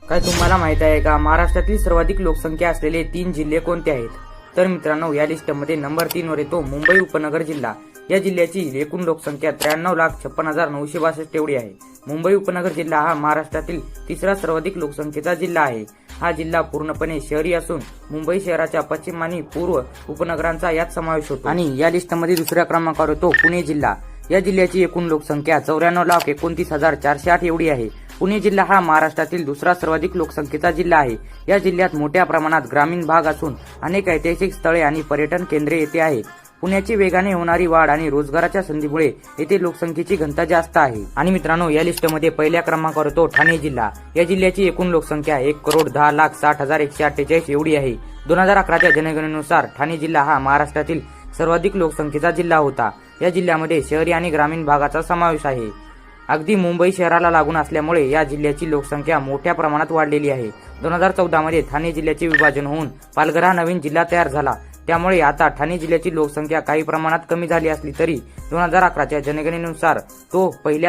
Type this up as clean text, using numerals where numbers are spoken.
काय तुम्हाला माहित आहे का महाराष्ट्रातील सर्वाधिक लोकसंख्या असलेले 3 जिल्हे कोणते आहेत? तर मित्रांनो, या लिस्टमध्ये नंबर 3 वर येतो मुंबई उपनगर जिल्हा। या जिल्ह्याची एकूण लोकसंख्या 93,56,962 एवढी आहे। मुंबई उपनगर जिल्हा हा महाराष्ट्रातील तिसरा सर्वाधिक लोकसंख्येचा जिल्हा आहे। हा जिल्हा पूर्णपणे शहरी असून मुंबई शहराच्या पश्चिम आणि पूर्व उपनगरांचा यात समावेश होतो। आणि या लिस्टमध्ये दुसऱ्या क्रमांकावर येतो पुणे जिल्हा। या जिल्ह्याची एकूण लोकसंख्या 94,29,408 एवढी आहे। पुणे जिल्हा हा महाराष्ट्रातील दुसरा सर्वाधिक लोकसंख्येचा जिल्हा आहे। या जिल्ह्यात मोठ्या प्रमाणात ग्रामीण भाग असून अनेक ऐतिहासिक स्थळे आणि पर्यटन केंद्रे येथे आहेत। पुण्याची वेगाने होणारी वाढ आणि रोजगाराच्या संधीमुळे येथे लोकसंख्येची घनता जास्त आहे। आणि मित्रांनो, या लिस्टमध्ये पहिल्या क्रमांकावर येतो ठाणे जिल्हा। या जिल्ह्याची एकूण लोकसंख्या 1,10,60,148 एवढी आहे। 2011च्या जनगणनेनुसार ठाणे जिल्हा हा महाराष्ट्रातील सर्वाधिक लोकसंख्येचा जिल्हा होता। या जिल्ह्यामध्ये शहरी आणि ग्रामीण भागाचा समावेश आहे। अगदी मुंबई शहराला लागून असल्यामुळे या जिल्ह्याची लोकसंख्या मोठ्या प्रमाणात वाढलेली आहे। 2014 मध्ये ठाणे जिल्ह्याचे विभाजन होऊन पालघर हा नवीन जिल्हा तयार झाला। त्यामुळे आता ठाणे जिल्ह्याची लोकसंख्या काही प्रमाणात कमी झाली असली तरी 2011च्या जनगणनेनुसार तो पहिल्या